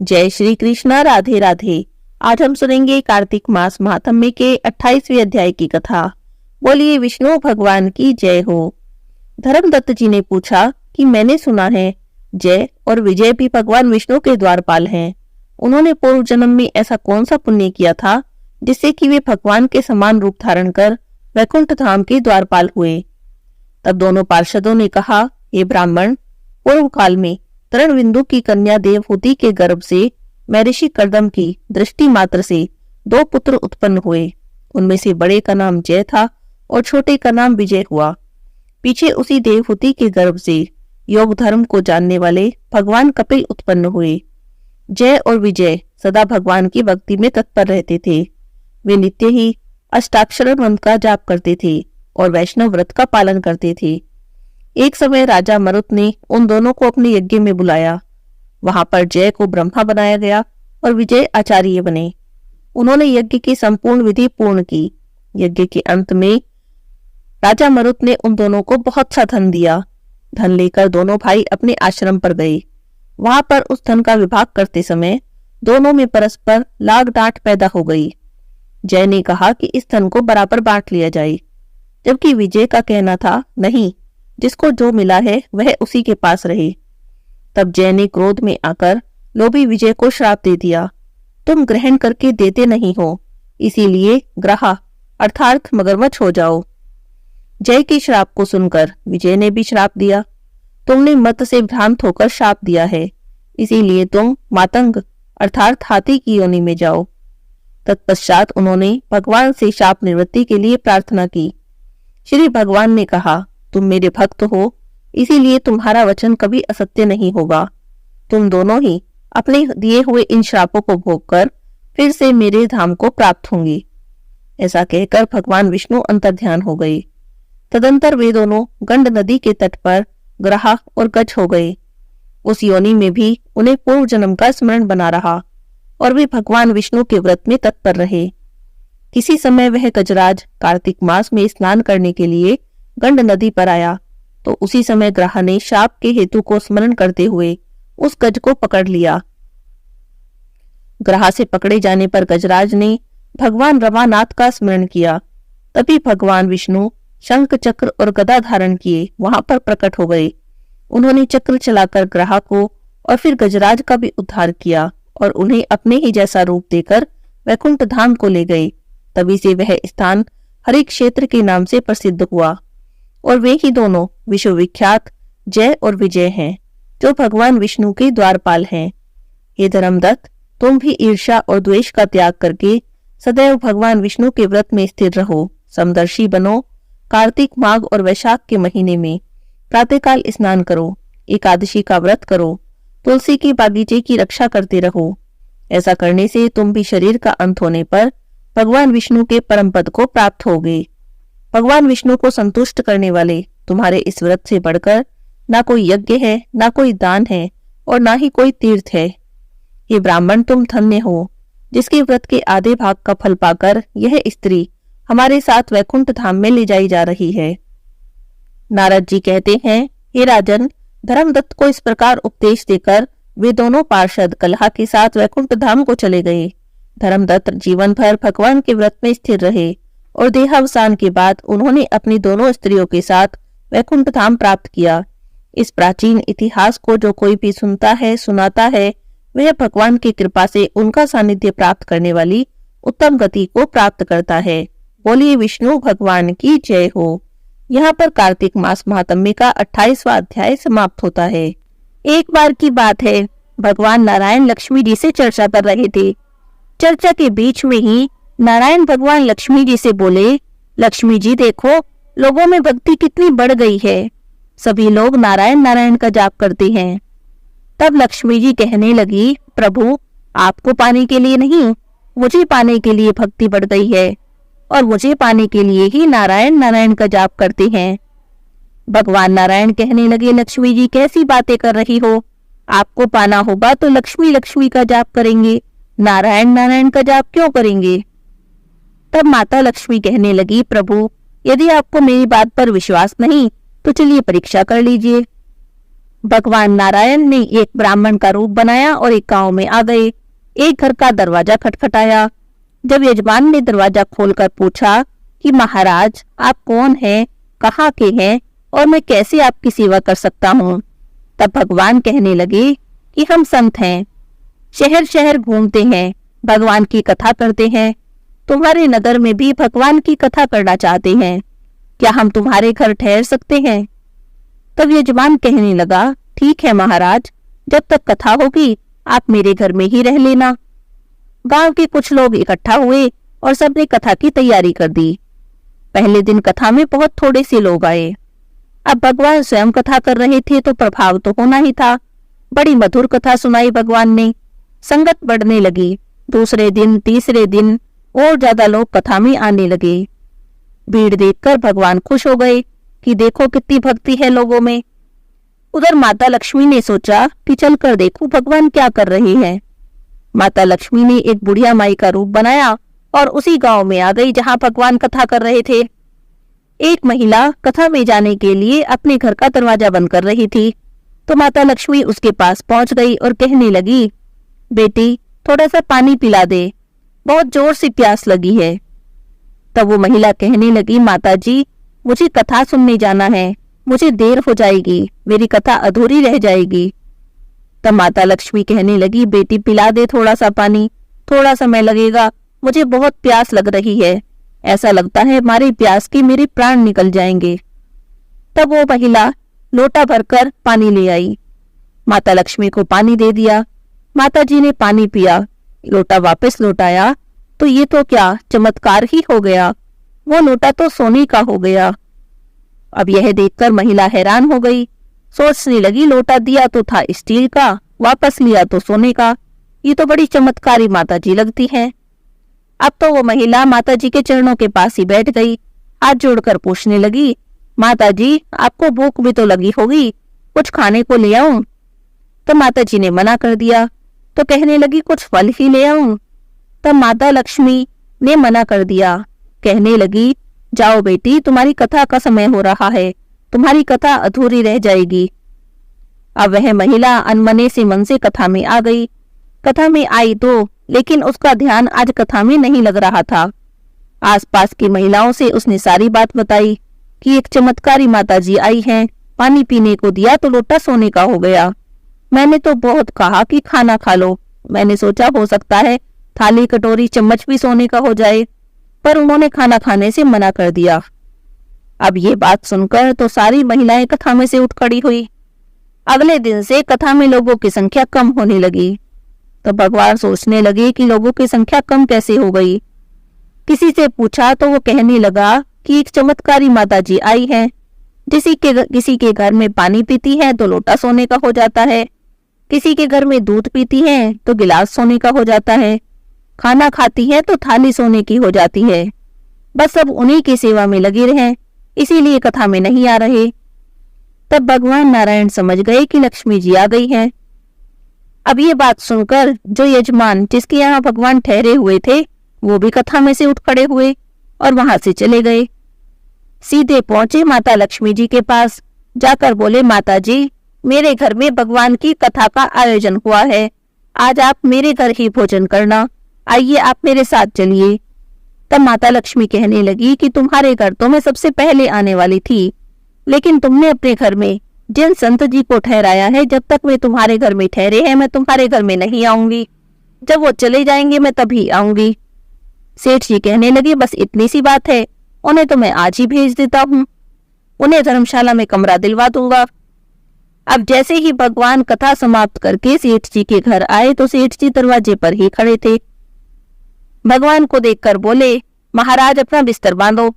जय श्री कृष्णा। राधे राधे। आज हम सुनेंगे कार्तिक मास महात्म्य के 28वें अध्याय की कथा। बोलिए विष्णु भगवान की जय हो। धर्मदत्त जी ने पूछा कि मैंने सुना है जय और विजय भी भगवान विष्णु के द्वारपाल हैं। उन्होंने पूर्व जन्म में ऐसा कौन सा पुण्य किया था जिससे कि वे भगवान के समान रूप धारण कर वैकुंठ धाम के द्वारपाल हुए। तब दोनों पार्षदों ने कहा, हे ब्राह्मण, पूर्व काल में तरणबिंदु की कन्या देवहूति के गर्भ से महर्षि कर्दम की दृष्टि मात्र से 2 पुत्र उत्पन्न हुए। उनमें से बड़े का नाम जय था और छोटे का नाम विजय हुआ। पीछे उसी देवहूति के गर्भ से योग धर्म को जानने वाले भगवान कपिल उत्पन्न हुए। जय और विजय सदा भगवान की भक्ति में तत्पर रहते थे। वे नित्य ही अष्टाक्षर मंत्र का जाप करते थे और वैष्णव व्रत का पालन करते थे। एक समय राजा मरुत ने उन दोनों को अपने यज्ञ में बुलाया। वहां पर जय को ब्रह्मा बनाया गया और विजय आचार्य बने। उन्होंने यज्ञ की संपूर्ण विधि पूर्ण की। यज्ञ के अंत में राजा मरुत ने उन दोनों को बहुत सा धन दिया। धन लेकर दोनों भाई अपने आश्रम पर गए। वहां पर उस धन का विभाग करते समय दोनों में परस्पर लाग डांट पैदा हो गई। जय ने कहा कि इस धन को बराबर बांट लिया जाए, जबकि विजय का कहना था नहीं, जिसको जो मिला है वह उसी के पास रहे। तब जय ने क्रोध में आकर लोभी विजय को श्राप दे दिया, तुम ग्रहण करके देते नहीं हो, इसीलिए ग्रहा अर्थात मगरमच्छ हो जाओ। जय के श्राप को सुनकर विजय ने भी श्राप दिया, तुमने मत से भ्रांत होकर श्राप दिया है, इसीलिए तुम मातंग अर्थात हाथी की योनि में जाओ। तत्पश्चात उन्होंने भगवान से शाप निवृत्ति के लिए प्रार्थना की। श्री भगवान ने कहा, तुम मेरे भक्त हो, इसीलिए तुम्हारा वचन कभी असत्य नहीं होगा। तुम दोनों ही अपने दिए हुए इन श्रापों को भोगकर फिर से मेरे धाम को प्राप्त होंगे। ऐसा कहकर भगवान विष्णु अंतर्ध्यान हो गए। तदंतर वे दोनों गंड नदी के तट पर ग्रहा और गज हो गए। उस योनि में भी उन्हें पूर्व जन्म का स्मरण बना रहा और वे भगवान विष्णु के व्रत में तत्पर रहे। किसी समय वह गजराज कार्तिक मास में स्नान करने के लिए गंड नदी पर आया तो उसी समय ग्रहा ने शाप के हेतु को स्मरण करते हुए उस गज को पकड़ लिया। ग्रहा से पकड़े जाने पर गजराज ने भगवान रमानाथ का स्मरण किया। तभी भगवान विष्णु शंख चक्र और गदा धारण किए वहां पर प्रकट हो गए। उन्होंने चक्र चलाकर ग्रहा को और फिर गजराज का भी उद्धार किया और उन्हें अपने ही जैसा रूप देकर वैकुंठ धाम को ले गए। तभी से वह स्थान हरि क्षेत्र के नाम से प्रसिद्ध हुआ और वे ही दोनों विश्वविख्यात जय और विजय हैं, जो भगवान विष्णु के द्वारपाल हैं। हे धर्मदत्त, तुम भी ईर्ष्या और द्वेष का त्याग करके सदैव भगवान विष्णु के व्रत में स्थिर रहो। समदर्शी बनो। कार्तिक माघ और वैशाख के महीने में प्रातःकाल स्नान करो, एकादशी का व्रत करो, तुलसी के बागीचे की रक्षा करते रहो। ऐसा करने से तुम भी शरीर का अंत होने पर भगवान विष्णु के परम पद को प्राप्त होगे। भगवान विष्णु को संतुष्ट करने वाले तुम्हारे इस व्रत से बढ़कर ना कोई यज्ञ है, ना कोई दान है और ना ही कोई तीर्थ है। ये ब्राह्मण, तुम धन्य हो, जिसके व्रत के आधे भाग का फल पाकर यह स्त्री हमारे साथ वैकुंठ धाम में ले जाई जा रही है। नारद जी कहते हैं, हे राजन, धर्मदत्त को इस प्रकार उपदेश देकर वे दोनों पार्षद कलहा के साथ वैकुंठ धाम को चले गए। धर्मदत्त जीवन भर भगवान के व्रत में स्थिर रहे और देहावसान के बाद उन्होंने अपनी दोनों स्त्रियों के साथ वैकुंठ धाम प्राप्त किया। इस प्राचीन इतिहास को जो कोई भी सुनता है, सुनाता है, वह भगवान की कृपा से उनका सानिध्य प्राप्त करने वाली उत्तम गति को प्राप्त करता है। बोलिए विष्णु भगवान की जय हो। यहाँ पर कार्तिक मास महात्म्य का 28वां अध्याय समाप्त होता है। एक बार की बात है, भगवान नारायण लक्ष्मी जी से चर्चा कर रहे थे। चर्चा के बीच में ही नारायण भगवान लक्ष्मी जी से बोले, लक्ष्मी जी देखो, लोगों में भक्ति कितनी बढ़ गई है। सभी लोग नारायण नारायण का जाप करते हैं। तब लक्ष्मी जी कहने लगी, प्रभु, आपको पाने के लिए नहीं, मुझे पाने के लिए भक्ति बढ़ गई है और मुझे पाने के लिए ही नारायण नारायण का जाप करते हैं। भगवान नारायण कहने लगे, लक्ष्मी जी कैसी बातें कर रही हो, आपको पाना होगा तो लक्ष्मी लक्ष्मी का जाप करेंगे, नारायण नारायण का जाप क्यों करेंगे। तब माता लक्ष्मी कहने लगी, प्रभु, यदि आपको मेरी बात पर विश्वास नहीं तो चलिए परीक्षा कर लीजिए। भगवान नारायण ने एक ब्राह्मण का रूप बनाया और एक गांव में आ गए। एक घर का दरवाजा खटखटाया। जब यजमान ने दरवाजा खोलकर पूछा कि महाराज आप कौन हैं, कहाँ के हैं और मैं कैसे आपकी सेवा कर सकता हूँ, तब भगवान कहने लगे कि हम संत हैं, शहर शहर घूमते हैं, भगवान की कथा करते हैं, तुम्हारे नगर में भी भगवान की कथा करना चाहते हैं, क्या हम तुम्हारे घर ठहर सकते हैं? तब यजमान कहने लगा ठीक है महाराज, जब तक कथा होगी आप मेरे घर में ही रह लेना। गांव के कुछ लोग इकट्ठा हुए और सबने कथा की तैयारी कर दी। पहले दिन कथा में बहुत थोड़े से लोग आए। अब भगवान स्वयं कथा कर रहे थे तो प्रभाव तो होना ही था। बड़ी मधुर कथा सुनाई भगवान ने। संगत बढ़ने लगी। दूसरे दिन तीसरे दिन और ज्यादा लोग कथा में आने लगे। भीड़ देखकर भगवान खुश हो गए कि देखो कितनी भक्ति है लोगों में। उधर माता लक्ष्मी ने सोचा कि चलकर देखूं भगवान क्या कर रहे हैं। माता लक्ष्मी ने एक बुढ़िया माई का रूप बनाया और उसी गांव में आ गई जहां भगवान कथा कर रहे थे। एक महिला कथा में जाने के लिए अपने घर का दरवाजा बंद कर रही थी तो माता लक्ष्मी उसके पास पहुंच गई और कहने लगी, बेटी थोड़ा सा पानी पिला दे, बहुत जोर से प्यास लगी है। तब वो महिला कहने लगी, माता जी मुझे कथा सुनने जाना है, मुझे देर हो जाएगी, मेरी कथा अधूरी रह जाएगी। तब माता लक्ष्मी कहने लगी, बेटी पिला दे थोड़ा सा पानी, थोड़ा समय लगेगा, मुझे बहुत प्यास लग रही है, ऐसा लगता है हमारी प्यास के मेरे प्राण निकल जाएंगे। तब वो महिला लोटा भरकर पानी ले आई। माता लक्ष्मी को पानी दे दिया। माता जी ने पानी पिया, लोटा वापस लौटाया तो ये तो क्या चमत्कार ही हो गया, वो लोटा तो सोने का हो गया। अब यह देखकर महिला हैरान हो गई। सोचने लगी लोटा दिया तो था स्टील का, वापस लिया तो सोने का, ये तो बड़ी चमत्कारी माता जी लगती हैं। अब तो वो महिला माता जी के चरणों के पास ही बैठ गई। हाथ जोड़कर पूछने लगी, माता जी आपको भूख भी तो लगी होगी, कुछ खाने को ले आऊं? तो माता जी ने मना कर दिया तो कहने लगी कुछ फल ही ले आऊं? तब माता लक्ष्मी ने मना कर दिया, कहने लगी जाओ बेटी तुम्हारी कथा का समय हो रहा है, तुम्हारी कथा अधूरी रह जाएगी। अब वह महिला अनमने से मन से कथा में आ गई। कथा में आई तो लेकिन उसका ध्यान आज कथा में नहीं लग रहा था। आसपास की महिलाओं से उसने सारी बात बताई कि एक चमत्कारी माताजी आई हैं, पानी पीने को दिया तो लोटा सोने का हो गया। मैंने तो बहुत कहा कि खाना खा लो, मैंने सोचा हो सकता है थाली कटोरी चम्मच भी सोने का हो जाए, पर उन्होंने खाना खाने से मना कर दिया। अब ये बात सुनकर तो सारी महिलाएं कथा में से उठ खड़ी हुई। अगले दिन से कथा में लोगों की संख्या कम होने लगी। तो भगवान सोचने लगे कि लोगों की संख्या कम कैसे हो गई। किसी से पूछा तो वो कहने लगा कि एक चमत्कारी माताजी आई है, किसी के घर में पानी पीती है तो लोटा सोने का हो जाता है, किसी के घर में दूध पीती है तो गिलास सोने का हो जाता है, खाना खाती है तो थाली सोने की हो जाती है। बस सब उन्हीं की सेवा में लगे रहें, इसीलिए कथा में नहीं आ रहे। तब भगवान नारायण समझ गए कि लक्ष्मी जी आ गई हैं। अब ये बात सुनकर जो यजमान जिसके यहाँ भगवान ठहरे हुए थे वो भी कथा में से उठ खड़े हुए और वहां से चले गए। सीधे पहुंचे माता लक्ष्मी जी के पास, जाकर बोले, माता जी मेरे घर में भगवान की कथा का आयोजन हुआ है, आज आप मेरे घर ही भोजन करना, आइए आप मेरे साथ चलिए। तब माता लक्ष्मी कहने लगी कि तुम्हारे घर तो मैं सबसे पहले आने वाली थी, लेकिन तुमने अपने घर में जिन संत जी को ठहराया है, जब तक वे तुम्हारे घर में ठहरे हैं मैं तुम्हारे घर में नहीं आऊंगी, जब वो चले जाएंगे मैं तभी आऊंगी। सेठ जी कहने लगे, बस इतनी सी बात है, उन्हें तो मैं आज ही भेज देता हूँ, उन्हें धर्मशाला में कमरा दिलवा दूंगा। अब जैसे ही भगवान कथा समाप्त करके सेठ जी के घर आए तो सेठ जी दरवाजे पर ही खड़े थे। भगवान को देखकर बोले, महाराज अपना बिस्तर बांधो,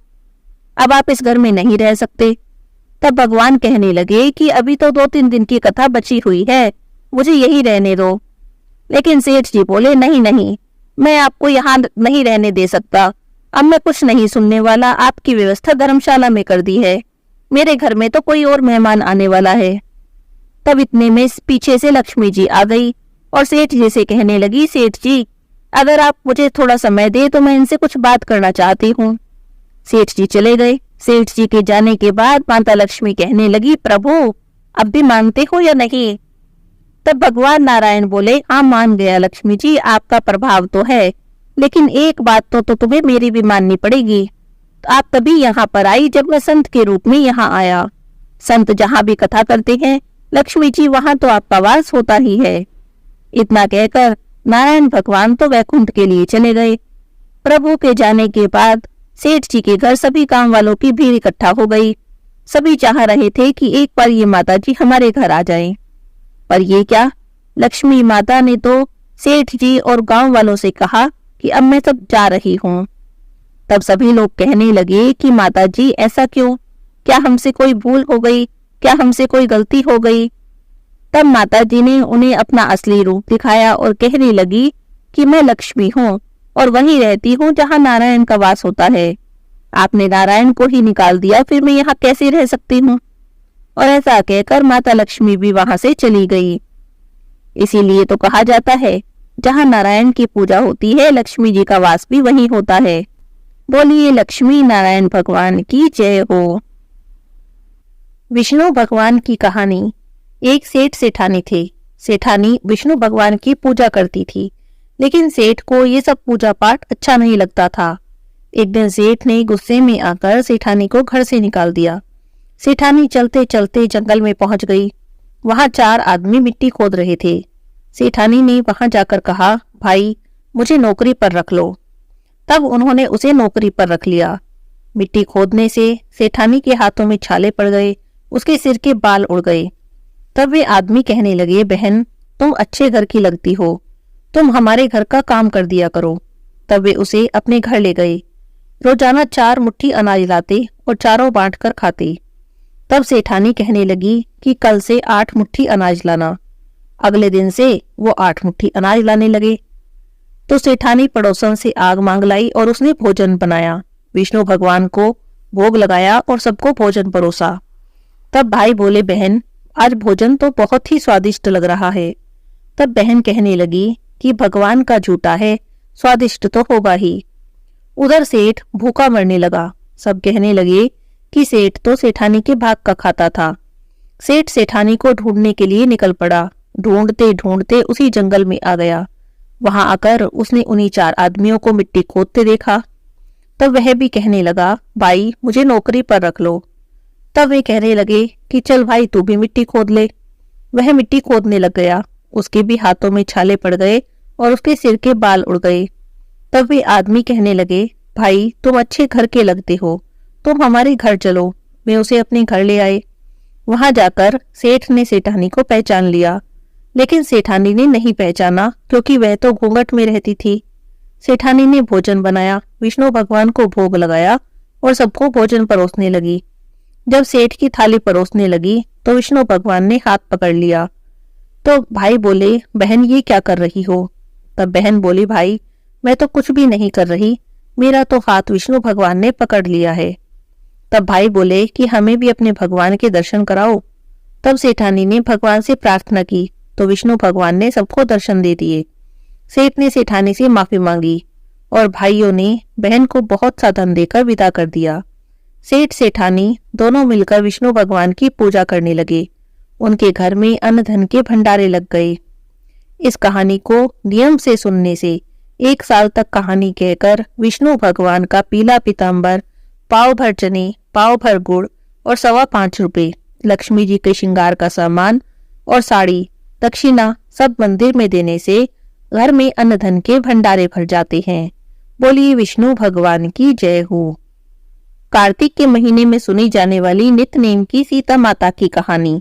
अब आप इस घर में नहीं रह सकते। तब भगवान कहने लगे कि अभी तो 2-3 दिन की कथा बची हुई है, मुझे यही रहने दो। लेकिन सेठ जी बोले, नहीं नहीं, मैं आपको यहाँ नहीं रहने दे सकता, अब मैं कुछ नहीं सुनने वाला, आपकी व्यवस्था धर्मशाला में कर दी है, मेरे घर में तो कोई और मेहमान आने वाला है। तब इतने में पीछे से लक्ष्मी जी आ गई और सेठ जी से कहने लगी, सेठ जी अगर आप मुझे थोड़ा समय दे तो मैं इनसे कुछ बात करना चाहती हूँ। सेठ जी चले गए। सेठ जी के जाने के बाद माता लक्ष्मी कहने लगी, प्रभु अब भी मानते हो या नहीं? तब भगवान नारायण बोले, हाँ मान गया लक्ष्मी जी, आपका प्रभाव तो है, लेकिन एक बात तो तुम्हें मेरी भी माननी पड़ेगी। तो आप तभी यहाँ पर आई जब मैं संत के रूप में यहाँ आया। संत जहाँ भी कथा करते हैं लक्ष्मी जी, वहां तो आपका वास होता ही है। इतना कहकर नारायण भगवान तो वैकुंठ के लिए चले गए। प्रभु के जाने के बाद सेठ जी के घर सभी काम वालों की भीड़ इकट्ठा हो गई। सभी चाह रहे थे कि एक बार ये माता जी हमारे घर आ जाएं। पर ये क्या, लक्ष्मी माता ने तो सेठ जी और गांव वालों से कहा कि अब मैं सब जा रही हूँ। तब सभी लोग कहने लगे कि माता जी ऐसा क्यों, क्या हमसे कोई भूल हो गई, क्या हमसे कोई गलती हो गई? तब माता जी ने उन्हें अपना असली रूप दिखाया और कहने लगी कि मैं लक्ष्मी हूँ और वहीं रहती हूँ जहाँ नारायण का वास होता है। आपने नारायण को ही निकाल दिया, फिर मैं यहाँ कैसे रह सकती हूँ? और ऐसा कहकर माता लक्ष्मी भी वहां से चली गई। इसीलिए तो कहा जाता है, जहाँ नारायण की पूजा होती है लक्ष्मी जी का वास भी वहीं होता है। बोलिए लक्ष्मी नारायण भगवान की जय हो। विष्णु भगवान की कहानी। एक सेठ सेठानी थे। सेठानी विष्णु भगवान की पूजा करती थी, लेकिन सेठ को ये सब पूजा पाठ अच्छा नहीं लगता था। एक दिन सेठ ने गुस्से में आकर सेठानी को घर से निकाल दिया। सेठानी चलते चलते जंगल में पहुंच गई। वहां 4 आदमी मिट्टी खोद रहे थे। सेठानी ने वहां जाकर कहा, भाई मुझे नौकरी पर रख लो। तब उन्होंने उसे नौकरी पर रख लिया। मिट्टी खोदने से सेठानी के हाथों में छाले पड़ गए, उसके सिर के बाल उड़ गए। तब वे आदमी कहने लगे, बहन तुम अच्छे घर की लगती हो, तुम हमारे घर का काम कर दिया करो। तब वे उसे अपने घर ले गए। रोजाना 4 मुट्ठी अनाज लाते और चारों बांट कर खाते। तब सेठानी कहने लगी कि कल से 8 मुट्ठी अनाज लाना। अगले दिन से वो 8 मुट्ठी अनाज लाने लगे। तो सेठानी पड़ोसन से आग मांग लाई और उसने भोजन बनाया। विष्णु भगवान को भोग लगाया और सबको भोजन परोसा। तब भाई बोले, बहन आज भोजन तो बहुत ही स्वादिष्ट लग रहा है। तब बहन कहने लगी कि भगवान का झूठा है, स्वादिष्ट तो होगा ही। उधर सेठ भूखा मरने लगा। सब कहने लगे कि सेठ तो सेठानी के भाग का खाता था। सेठ सेठानी को ढूंढने के लिए निकल पड़ा। ढूंढते ढूंढते उसी जंगल में आ गया। वहां आकर उसने उन्हीं 4 आदमियों को मिट्टी खोदते देखा। तब वह भी कहने लगा, भाई मुझे नौकरी पर रख लो। तब वे कहने लगे कि चल भाई तू भी मिट्टी खोद ले। वह मिट्टी खोदने लग गया। उसके भी हाथों में छाले पड़ गए और उसके सिर के बाल उड़ गए। तब वे आदमी कहने लगे, भाई तुम अच्छे घर के लगते हो, तुम हमारे घर चलो। वे उसे अपने घर ले आए। वहां जाकर सेठ ने सेठानी को पहचान लिया, लेकिन सेठानी ने नहीं पहचाना क्योंकि वह तो घूंघट में रहती थी। सेठानी ने भोजन बनाया, विष्णु भगवान को भोग लगाया और सबको भोजन परोसने लगी। जब सेठ की थाली परोसने लगी तो विष्णु भगवान ने हाथ पकड़ लिया। तो भाई बोले, बहन ये क्या कर रही हो? तब बहन बोली, भाई मैं तो कुछ भी नहीं कर रही, मेरा तो हाथ विष्णु भगवान ने पकड़ लिया है। तब भाई बोले कि हमें भी अपने भगवान के दर्शन कराओ। तब सेठानी ने भगवान से प्रार्थना की तो विष्णु भगवान ने सबको दर्शन दे दिए। सेठ ने सेठानी से माफी मांगी और भाइयों ने बहन को बहुत सा धन देकर विदा कर दिया। सेठ सेठानी दोनों मिलकर विष्णु भगवान की पूजा करने लगे। उनके घर में अन्न धन के भंडारे लग गए। इस कहानी को नियम से सुनने से 1 साल तक कहानी कहकर विष्णु भगवान का पीला पीताम्बर, पाव भर चने, पाव भर गुड़ और 5.25 रुपए, लक्ष्मी जी के श्रृंगार का सामान और साड़ी, दक्षिणा सब मंदिर में देने से घर में अन्न धन के भंडारे भर जाते हैं। बोलिए विष्णु भगवान की जय हो। कार्तिक के महीने में सुनी जाने वाली नित्य नेम की सीता माता की कहानी।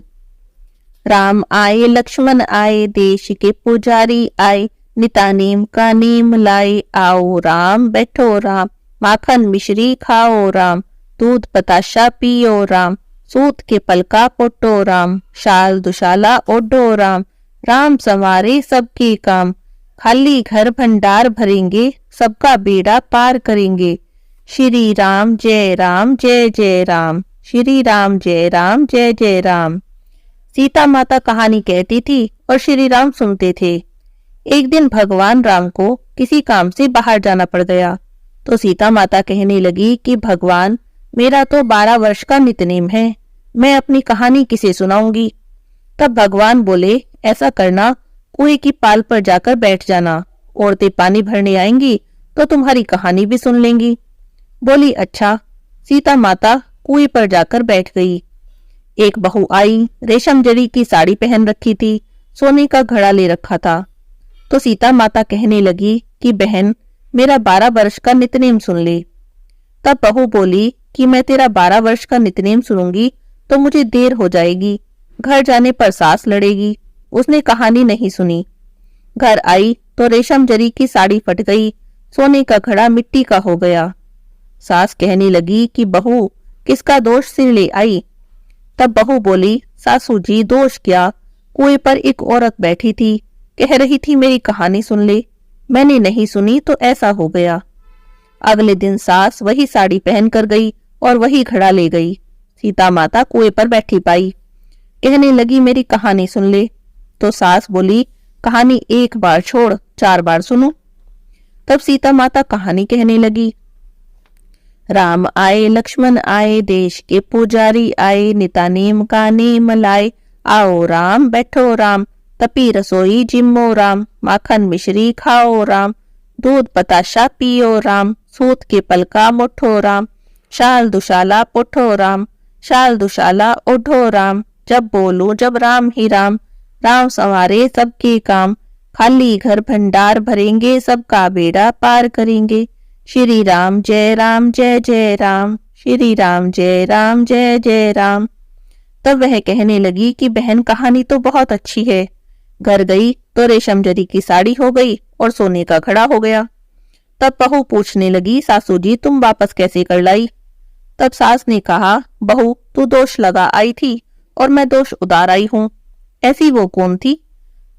राम आए लक्ष्मण आए, देश के पुजारी आए, निता नेम का नेम लाए, आओ राम बैठो राम, माखन मिश्री खाओ राम, दूध बताशा पियो राम, सूत के पलका पोटो राम, शाल दुशाला ओढ़ो राम, राम संवारे सबके काम, खाली घर भंडार भरेंगे, सबका बेड़ा पार करेंगे। श्री राम जय जय राम, श्री राम जय जय राम। सीता माता कहानी कहती थी और श्री राम सुनते थे। एक दिन भगवान राम को किसी काम से बाहर जाना पड़ गया तो सीता माता कहने लगी कि भगवान मेरा तो 12 वर्ष का नित्यनेम है, मैं अपनी कहानी किसे सुनाऊंगी। तब भगवान बोले, ऐसा करना, कुएं की पाल पर जाकर बैठ जाना, औरतें पानी भरने आएंगी तो तुम्हारी कहानी भी सुन लेंगी। बोली, अच्छा। सीता माता कुएं पर जाकर बैठ गई। एक बहू आई, रेशम जरी की साड़ी पहन रखी थी, सोने का घड़ा ले रखा था। तो सीता माता कहने लगी कि बहन, मेरा 12 वर्ष का नितनेम सुन ले। तब बहू बोली कि मैं तेरा 12 वर्ष का नितनेम सुनूंगी तो मुझे देर हो जाएगी, घर जाने पर सास लड़ेगी। उसने कहानी नहीं सुनी। घर आई तो रेशम जरी की साड़ी फट गई, सोने का घड़ा मिट्टी का हो गया। सास कहने लगी कि बहू, किसका दोष सिर ले आई? तब बहू बोली, सासू जी, दोष क्या, कुएं पर एक औरत बैठी थी, कह रही थी मेरी कहानी सुन ले, मैंने नहीं सुनी तो ऐसा हो गया। अगले दिन सास वही साड़ी पहन कर गई और वही घड़ा ले गई। सीता माता कुएं पर बैठी पाई, कहने लगी मेरी कहानी सुन ले। तो सास बोली, कहानी एक बार छोड़ 4 बार सुनो। तब सीता माता कहानी कहने लगी। राम आए लक्ष्मण आए, देश के पुजारी आए, निता नेम का नेम लाए, आओ राम बैठो राम, तपी रसोई जिम्मो राम, माखन मिश्री खाओ राम, दूध बताशा पियो राम, सूत के पलका मुठो राम, शाल दुशाला पुठो राम, शाल दुशाला ओढ़ो राम, जब बोलूं जब राम ही राम, राम संवारे सबके काम, खाली घर भंडार भरेंगे, सबका बेड़ा पार करेंगे, श्री राम जय जय राम, श्री राम जय जय राम। तब वह कहने लगी कि बहन, कहानी तो बहुत अच्छी है। घर गई तो रेशम जरी की साड़ी हो गई और सोने का घड़ा हो गया। तब बहू पूछने लगी, सासू जी, तुम वापस कैसे कर लाई? तब सास ने कहा, बहू, तू दोष लगा आई थी और मैं दोष उतार आई हूं। ऐसी वो कौन थी?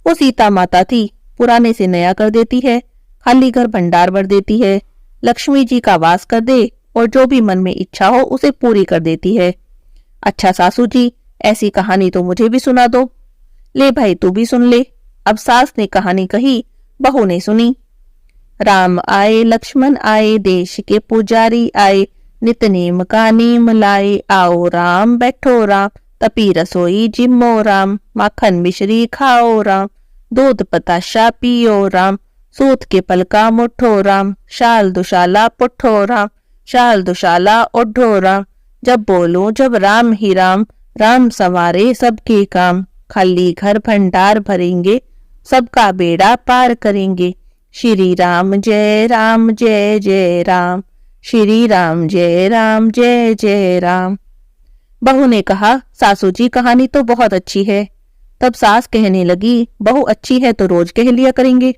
वो सीता माता थी, पुराने से नया कर देती है, खाली घर भंडार भर देती है, लक्ष्मी जी का वास कर दे और जो भी मन में इच्छा हो उसे पूरी कर देती है। अच्छा सासू जी, ऐसी कहानी तो मुझे भी सुना दो। ले भाई, तू भी सुन ले। अब सास ने कहानी कही, बहू ने सुनी। राम आए लक्ष्मण आए, देश के पुजारी आए, नित नेम का नेम लाए, आओ राम बैठो राम, तपी रसोई जिम्मो राम, माखन मिश्री खाओ राम, दूध बताशा पियो राम, सूत के पलका मुठो राम, शाल दुशाला पुठो राम, शाल दुशाला ओढ़ो राम, जब बोलूं जब राम ही राम, राम संवारे सबके काम, खाली घर भंडार भरेंगे, सबका बेड़ा पार करेंगे, श्री राम जय जय राम, श्री राम जय जय राम। बहू ने कहा, सासू जी, कहानी तो बहुत अच्छी है। तब सास कहने लगी, बहू अच्छी है तो रोज कह लिया करेंगे।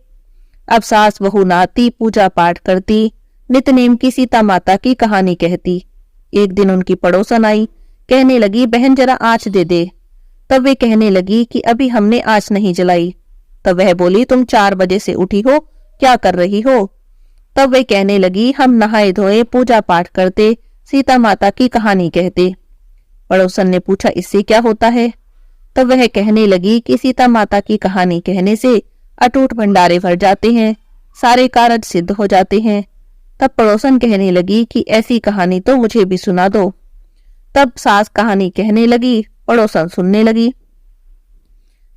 अब सास बहू नाती, पूजा पाठ करती, नितनेम की सीता माता की कहानी कहती। एक दिन उनकी पड़ोसन आई, कहने लगी, बहन जरा आँच दे दे। तब वे कहने लगी कि अभी हमने आँच नहीं जलाई। तब वह बोली, तुम 4 बजे से उठी हो, क्या कर रही हो? तब वे कहने लगी, हम नहाए धोए, पूजा पाठ करते, सीता माता की कहानी कहते। पड़ोसन ने पूछा, इससे क्या होता है? तब वह कहने लगी कि सीता माता की कहानी कहने से अटूट भंडारे भर जाते हैं, सारे कार्य सिद्ध हो जाते हैं। तब पड़ोसन कहने लगी कि ऐसी कहानी तो मुझे भी सुना दो। तब सास कहानी कहने लगी, पड़ोसन सुनने लगी।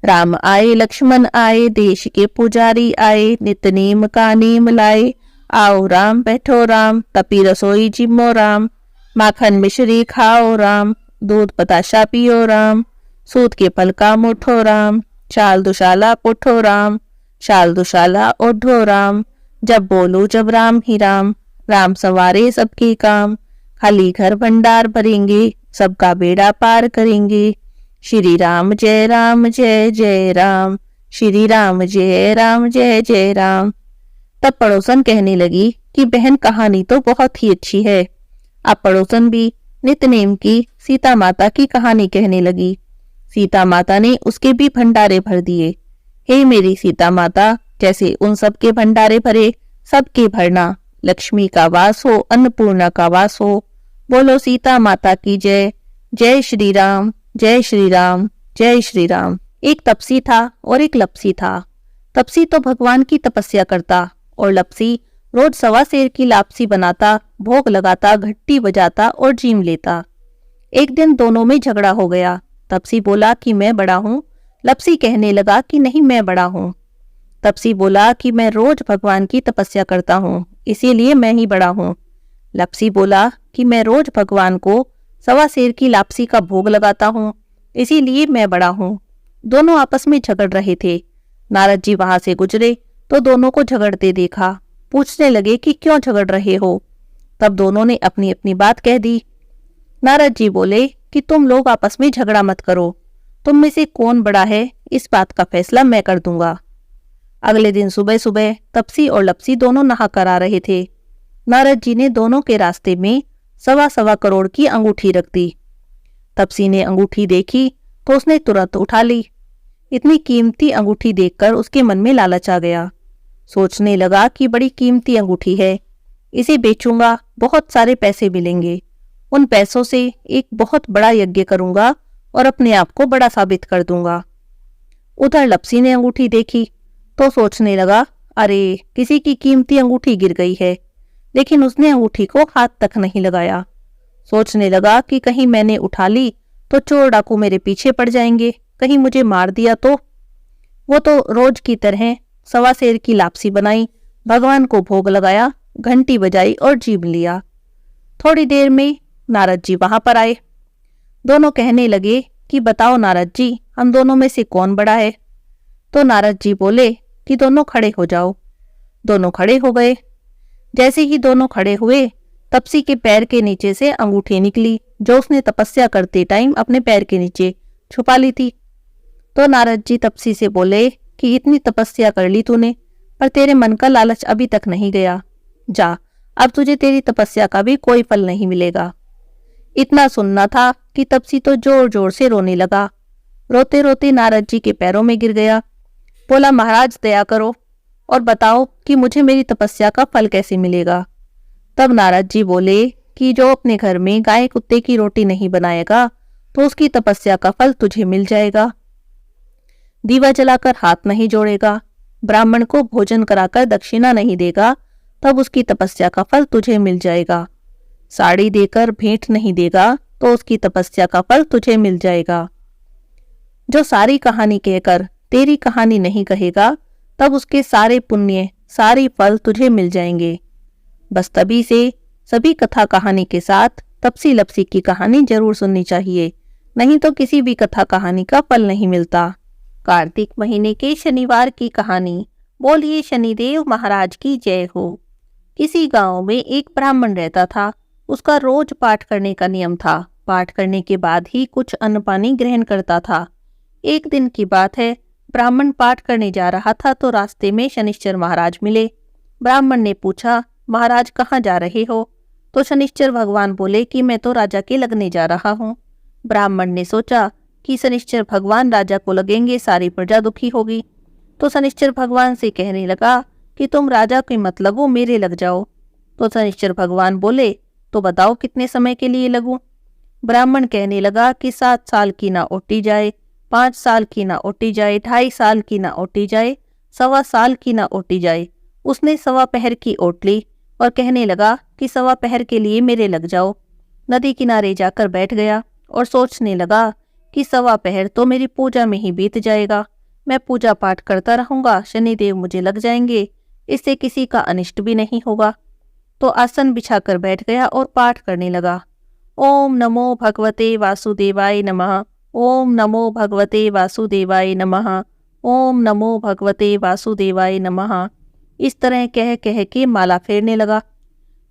राम आए लक्ष्मण आए, देश के पुजारी आए, नित नेम का नेम लाए, आओ राम बैठो राम, तपी रसोई जिम्मो राम, माखन मिश्री खाओ राम, दूध बताशा पियो राम, सूत के पलका मुठो राम, शाल दुशाला पुठो राम, शाल दुशाला ओढ़ो राम, जब बोलो जब राम ही राम, राम संवारे सबके काम, खाली घर भंडार भरेंगे, सबका बेड़ा पार करेंगे, श्री राम जय जय राम, श्री राम जय जय राम। तब पड़ोसन कहने लगी कि बहन, कहानी तो बहुत ही अच्छी है। अब पड़ोसन भी नितनेम की सीता माता की कहानी कहने लगी। सीता माता ने उसके भी भंडारे भर दिए। हे मेरी सीता माता, जैसे उन सबके भंडारे भरे, सबके भरना, लक्ष्मी का वास हो, अन्नपूर्णा का वास हो। बोलो सीता माता की जय। जय श्री राम जय श्री राम जय श्री राम। एक तपसी था और एक लपसी था। तपसी तो भगवान की तपस्या करता और लपसी रोज 1.25 सेर की लापसी बनाता, भोग लगाता, घंटी बजाता और जीम लेता। एक दिन दोनों में झगड़ा हो गया। तपसी बोला कि मैं बड़ा हूँ, लपसी कहने लगा कि नहीं, मैं बड़ा हूँ। तपसी बोला कि मैं रोज भगवान की तपस्या करता हूँ, इसीलिए मैं ही बड़ा हूँ। लपसी बोला कि मैं रोज भगवान को 1.25 सेर की लापसी का भोग लगाता हूँ, इसीलिए मैं बड़ा हूँ। दोनों आपस में झगड़ रहे थे। नारद जी वहां से गुजरे तो दोनों को झगड़ते देखा। पूछने लगे कि क्यों झगड़ रहे हो। तब दोनों ने अपनी अपनी बात कह दी। नारद जी बोले कि तुम लोग आपस में झगड़ा मत करो, तुम में से कौन बड़ा है इस बात का फैसला मैं कर दूंगा। अगले दिन सुबह सुबह तपसी और लपसी दोनों नहा कर आ रहे थे। नारद जी ने दोनों के रास्ते में 1.25 करोड़ की अंगूठी रख दी। तपसी ने अंगूठी देखी तो उसने तुरंत उठा ली। इतनी कीमती अंगूठी देखकर उसके मन में लालच आ गया। सोचने लगा कि बड़ी कीमती अंगूठी है, इसे बेचूंगा, बहुत सारे पैसे मिलेंगे। उन पैसों से एक बहुत बड़ा यज्ञ करूंगा और अपने आप को बड़ा साबित कर दूंगा। उधर लपसी ने अंगूठी देखी तो सोचने लगा, अरे किसी की कीमती अंगूठी गिर गई है, लेकिन उसने अंगूठी को हाथ तक नहीं लगाया। सोचने लगा कि कहीं मैंने उठा ली तो चोर डाकू मेरे पीछे पड़ जाएंगे, कहीं मुझे मार दिया तो। वो तो रोज की तरह 1.25 सेर की लापसी बनाई, भगवान को भोग लगाया, घंटी बजाई और जीभ लिया। थोड़ी देर में नारद जी वहां पर आए। दोनों कहने लगे कि बताओ नारद जी, हम दोनों में से कौन बड़ा है। तो नारद जी बोले कि दोनों खड़े हो जाओ। दोनों खड़े हो गए। जैसे ही दोनों खड़े हुए, तपसी के पैर के नीचे से अंगूठी निकली जो उसने तपस्या करते टाइम अपने पैर के नीचे छुपा ली थी। तो नारद जी तपसी से बोले कि इतनी तपस्या कर ली तूने, पर तेरे मन का लालच अभी तक नहीं गया। जा, अब तुझे तेरी तपस्या का भी कोई फल नहीं मिलेगा। इतना सुनना था कि तपसी तो जोर जोर से रोने लगा। रोते रोते नारद जी के पैरों में गिर गया। बोला, महाराज दया करो और बताओ कि मुझे मेरी तपस्या का फल कैसे मिलेगा। तब नारद जी बोले कि जो अपने घर में गाय कुत्ते की रोटी नहीं बनाएगा तो उसकी तपस्या का फल तुझे मिल जाएगा। दीवा जलाकर हाथ नहीं जोड़ेगा, ब्राह्मण को भोजन कराकर दक्षिणा नहीं देगा, तब उसकी तपस्या का फल तुझे मिल जाएगा। साड़ी देकर भेंट नहीं देगा तो उसकी तपस्या का फल तुझे मिल जाएगा। जो सारी कहानी कहकर तेरी कहानी नहीं कहेगा, तब उसके सारे पुण्य सारे फल तुझे मिल जाएंगे। बस तभी से सभी कथा कहानी के साथ तपसी लपसी की कहानी जरूर सुननी चाहिए, नहीं तो किसी भी कथा कहानी का फल नहीं मिलता। कार्तिक महीने के शनिवार की कहानी। बोलिए शनिदेव महाराज की जय हो। किसी गांव में एक ब्राह्मण रहता था। उसका रोज पाठ करने का नियम था। पाठ करने के बाद ही कुछ अन्न पानी ग्रहण करता था। एक दिन की बात है, ब्राह्मण पाठ करने जा रहा था तो रास्ते में शनिश्चर महाराज मिले। ब्राह्मण ने पूछा, महाराज कहाँ जा रहे हो? तो शनिश्चर भगवान बोले कि मैं तो राजा के लगने जा रहा हूँ। ब्राह्मण ने सोचा कि शनिश्चर भगवान राजा को लगेंगे, सारी प्रजा दुखी होगी। तो शनिश्चर भगवान से कहने लगा कि तुम राजा के मत लगो, मेरे लग जाओ। तो शनिश्चर भगवान बोले, तो बताओ कितने समय के लिए लगूं? ब्राह्मण कहने लगा कि 7 साल की ना ओटी जाए, 5 साल की ना ओटी जाए, 2.5 साल की ना ओटी जाए, 1.25 साल की ना ओटी जाए। उसने 1.25 पहर की ओट ली और कहने लगा कि 1.25 पहर के लिए मेरे लग जाओ। नदी किनारे जाकर बैठ गया और सोचने लगा कि 1.25 पहर तो मेरी पूजा में ही बीत जाएगा। मैं पूजा पाठ करता रहूंगा, शनिदेव मुझे लग जाएंगे, इससे किसी का अनिष्ट भी नहीं होगा। तो आसन बिछाकर बैठ गया और पाठ करने लगा। ओम नमो भगवते वासुदेवाय नमः। ओम नमो भगवते वासुदेवाय नमः। ओम नमो भगवते वासुदेवाय नमः। इस तरह कह कह के माला फेरने लगा।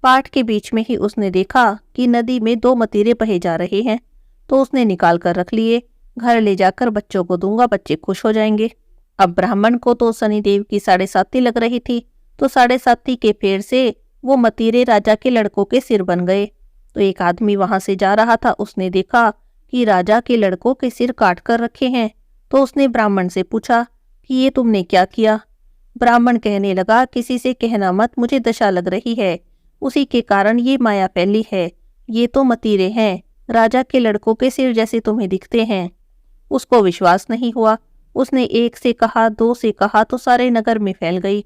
पाठ के बीच में ही उसने देखा कि नदी में 2 मतीरे बहे जा रहे हैं, तो उसने निकाल कर रख लिए। घर ले जाकर बच्चों को दूंगा, बच्चे खुश हो जाएंगे। अब ब्राह्मण को तो शनिदेव की 7.5 लग रही थी, तो 7.5 के फेर से वो मतीरे राजा के लड़कों के सिर बन गए। तो एक आदमी वहां से जा रहा था, उसने देखा कि राजा के लड़कों के सिर काट कर रखे हैं। तो उसने ब्राह्मण से पूछा कि ये तुमने क्या किया? ब्राह्मण कहने लगा, किसी से कहना मत, मुझे दशा लग रही है, उसी के कारण ये माया फैली है। ये तो मतीरे हैं, राजा के लड़कों के सिर जैसे तुम्हें दिखते हैं। उसको विश्वास नहीं हुआ। उसने 1 से कहा, 2 से कहा, तो सारे नगर में फैल गई।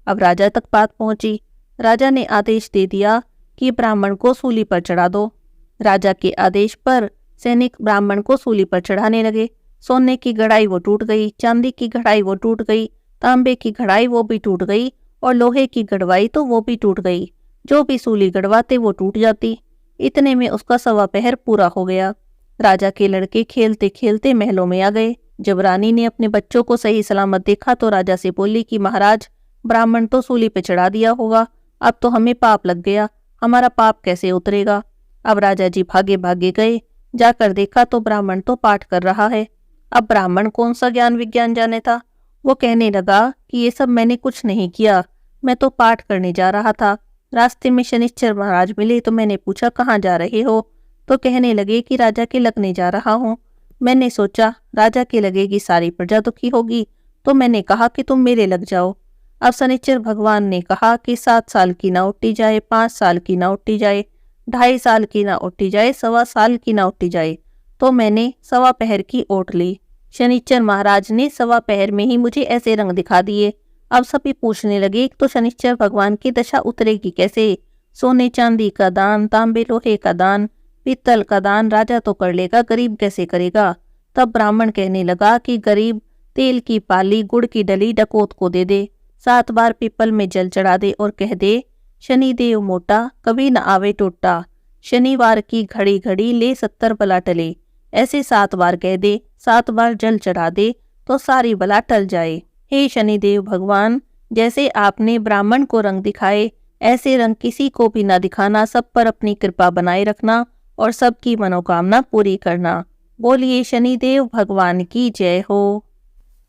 अब राजा तक बात पहुंची। राजा ने आदेश दे दिया कि ब्राह्मण को सूली पर चढ़ा दो। राजा के आदेश पर सैनिक ब्राह्मण को सूली पर चढ़ाने लगे। सोने की घड़ाई वो टूट गई, चांदी की घड़ाई वो टूट गई, तांबे की घड़ाई वो भी टूट गई, और लोहे की गड़वाई तो वो भी टूट गई। जो भी सूली गड़वाते वो टूट जाती। इतने में उसका 1.25 पूरा हो गया। राजा के लड़के खेलते खेलते महलों में आ गए। जब रानी ने अपने बच्चों को सही सलामत देखा तो राजा से बोली कि महाराज, ब्राह्मण तो सूली पे चढ़ा दिया होगा, अब तो हमें पाप लग गया, हमारा पाप कैसे उतरेगा। अब राजा जी भागे भागे गए। जाकर देखा तो ब्राह्मण तो पाठ कर रहा है। अब ब्राह्मण कौन सा ज्ञान विज्ञान जाने था। वो कहने लगा कि ये सब मैंने कुछ नहीं किया, मैं तो पाठ करने जा रहा था। रास्ते में शनिश्चर महाराज मिले तो मैंने पूछा कहाँ जा रहे हो, तो कहने लगे कि राजा के लगने जा रहा हूँ। मैंने सोचा राजा के लगेगी सारी प्रजा दुखी होगी, तो मैंने कहा कि तुम मेरे लग जाओ। अब शनिश्चर भगवान ने कहा कि 7 साल की ना उठी जाए, 5 साल की ना उठी जाए, 2.5 साल की ना उठी जाए, 1.25 साल की ना उठी जाए। तो मैंने 1.25 की ओट ली। शनिश्चर महाराज ने 1.25 में ही मुझे ऐसे रंग दिखा दिए। अब सभी पूछने लगे तो शनिश्चर भगवान की दशा उतरेगी कैसे। सोने चांदी का दान, तांबे लोहे का दान, पीतल का दान राजा तो कर लेगा, गरीब कैसे करेगा। तब ब्राह्मण कहने लगा कि गरीब तेल की पाली, गुड़ की डली डकोत को दे दे, 7 बार पीपल में जल चढ़ा दे और कह दे शनिदेव मोटा कभी न आवे टूटा, शनिवार की घड़ी घड़ी ले 70 बला टले। ऐसे 7 बार कह दे, 7 बार जल चढ़ा दे तो सारी बला टल जाए। हे शनिदेव भगवान, जैसे आपने ब्राह्मण को रंग दिखाए ऐसे रंग किसी को भी न दिखाना, सब पर अपनी कृपा बनाए रखना और सबकी मनोकामना पूरी करना। बोलिए शनिदेव भगवान की जय हो।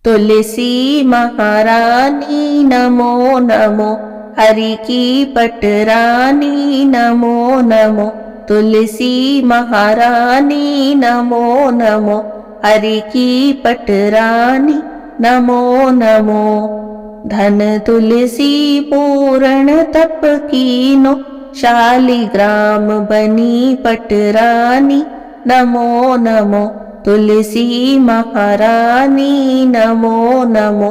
तुलसी महारानी नमो नमो, हरि की पटरानी नमो नमो। तुलसी महारानी नमो नमो, हरि की पटरानी नमो नमो। धन तुलसी पूर्ण तप कीनो, शालिग्राम बनी पटरानी नमो नमो। तुलसी महारानी नमो नमो,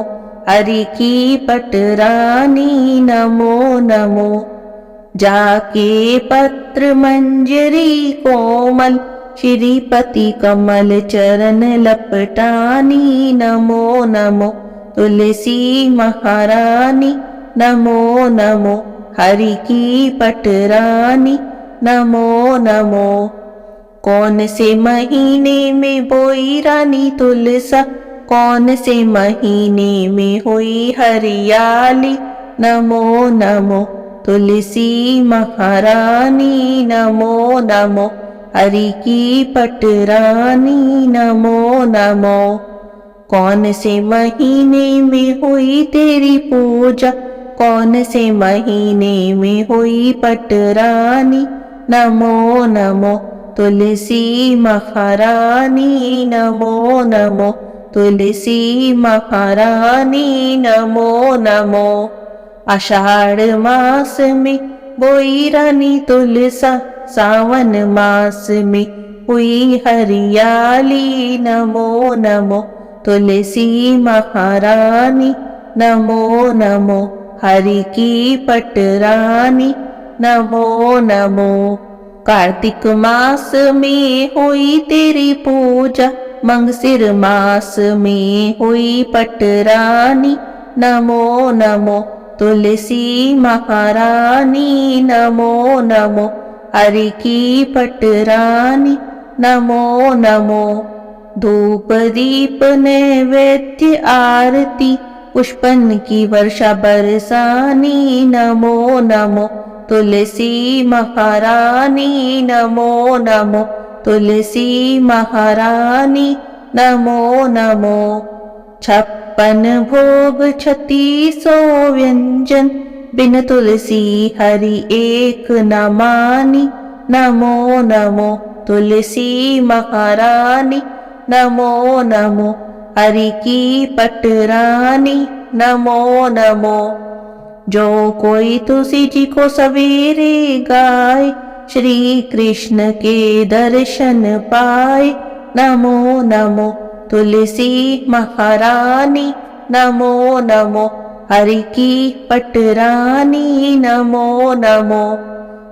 हरि की पटरानी नमो नमो। जाके पत्र मंजरी कोमल, श्रीपति कमल चरण लपटानी नमो नमो। तुलसी महारानी नमो नमो, हरि की पटरानी नमो नमो। कौन से महीने में बोई रानी तुलसा, कौन से महीने में हुई हरियाली नमो नमो। तुलसी महारानी नमो नमो, हरि की पटरानी नमो नमो। कौन से महीने में हुई तेरी पूजा, कौन से महीने में हुई पटरानी नमो नमो। तुलसी महारानी नमो नमो, तुलसी महारानी नमो नमो। आषाढ़ मास में बोई रानी तुलसा, सावन मास में हुई हरियाली नमो नमो। तुलसी महारानी नमो नमो, हरि की पटरानी नमो नमो। कार्तिक मास में हुई तेरी पूजा, मंगसिर मास में हुई पटरानी नमो नमो। तुलसी महारानी नमो नमो, हरि की पटरानी नमो नमो। धूप दीप नैवेद्य आरती, पुष्पन की वर्षा बरसानी नमो नमो। तुलसी महारानी नमो नमो, तुलसी महारानी नमो नमो। 56 भोग 3600 व्यंजन, बिन तुलसी हरि एक न मानी नमो नमो। तुलसी महारानी नमो नमो, हरि की पटरानी नमो नमो। जो कोई तुलसी जी को सवेरे गाए, श्री कृष्ण के दर्शन पाए नमो नमो। तुलसी महारानी नमो नमो, हरि की पटरानी नमो नमो।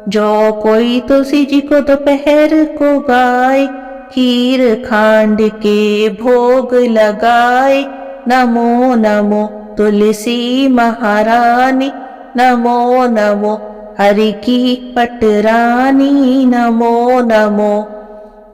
जो कोई तुलसी जी को दोपहर को गाए, खीर खांड के भोग लगाए। नमो नमो तुलसी महारानी, नमो नमो हरि की पटरानी, नमो नमो।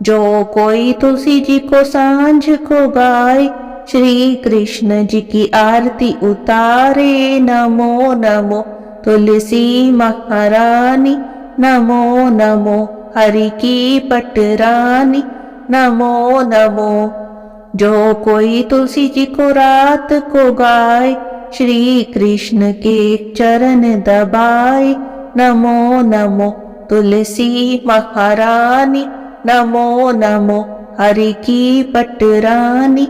जो कोई तुलसी जी को सांझ को गाए, श्री कृष्ण जी की आरती उतारे। नमो नमो तुलसी महारानी, नमो नमो हरि की पटरानी, नमो नमो। जो कोई तुलसी जी को रात को गाए, श्री कृष्ण के चरण दबाए। नमो नमो तुलसी महारानी, नमो नमो हरि की पटरानी,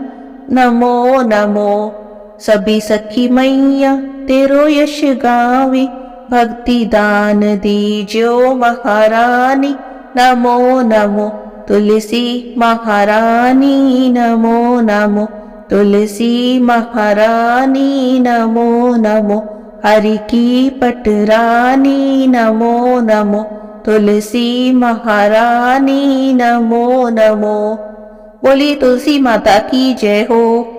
नमो नमो। सभी सखी मैया तेरो यश गावे, भक्ति दान दीजो महारानी। नमो नमो तुलसी महारानी, नमो नमो तुलसी महारानी, नमो नमो हरि की पटरानी, नमो नमो तुलसी महारानी, नमो नमो। बोली तुलसी माता की जय हो।